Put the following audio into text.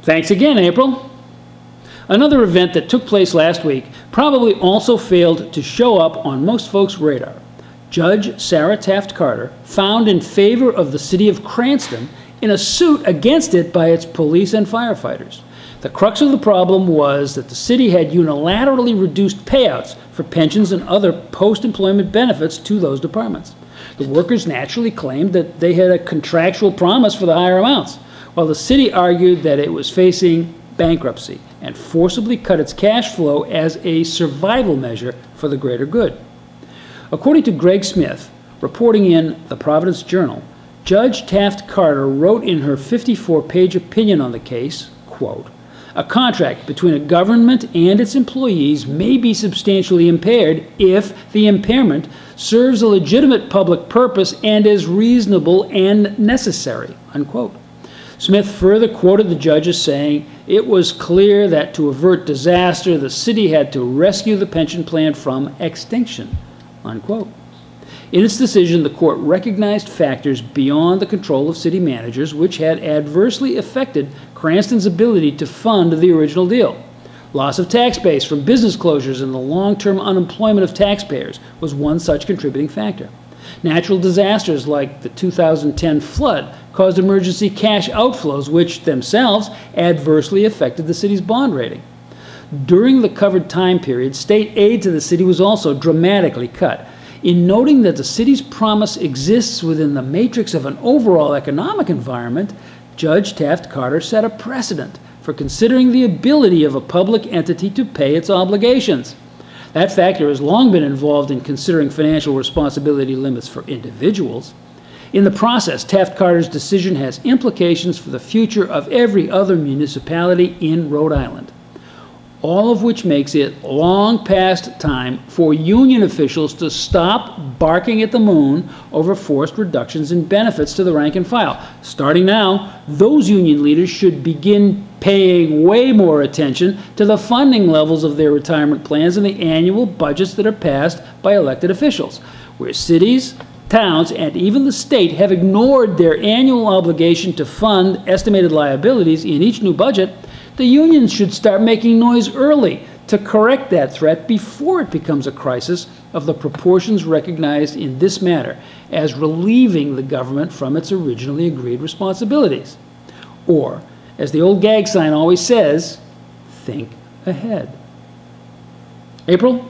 Thanks again, April. Another event that took place last week probably also failed to show up on most folks' radar. Judge Sarah Taft Carter found in favor of the city of Cranston in a suit against it by its police and firefighters. The crux of the problem was that the city had unilaterally reduced payouts for pensions and other post-employment benefits to those departments. The workers naturally claimed that they had a contractual promise for the higher amounts, while the city argued that it was facing bankruptcy and forcibly cut its cash flow as a survival measure for the greater good. According to Greg Smith, reporting in the Providence Journal, Judge Taft Carter wrote in her 54-page opinion on the case, quote, "A contract between a government and its employees may be substantially impaired if the impairment serves a legitimate public purpose and is reasonable and necessary," unquote. Smith further quoted the judge as saying, "It was clear that to avert disaster, the city had to rescue the pension plan from extinction," unquote. In its decision, the court recognized factors beyond the control of city managers which had adversely affected Cranston's ability to fund the original deal. Loss of tax base from business closures and the long-term unemployment of taxpayers was one such contributing factor. Natural disasters like the 2010 flood caused emergency cash outflows, which themselves adversely affected the city's bond rating. During the covered time period, state aid to the city was also dramatically cut. In noting that the city's promise exists within the matrix of an overall economic environment, Judge Taft Carter set a precedent for considering the ability of a public entity to pay its obligations. That factor has long been involved in considering financial responsibility limits for individuals. In the process, Taft Carter's decision has implications for the future of every other municipality in Rhode Island, all of which makes it long past time for union officials to stop barking at the moon over forced reductions in benefits to the rank and file. Starting now, those union leaders should begin paying way more attention to the funding levels of their retirement plans and the annual budgets that are passed by elected officials. Where cities, towns, and even the state have ignored their annual obligation to fund estimated liabilities in each new budget, the unions should start making noise early to correct that threat before it becomes a crisis of the proportions recognized in this matter as relieving the government from its originally agreed responsibilities. Or, as the old gag sign always says, think ahead. April?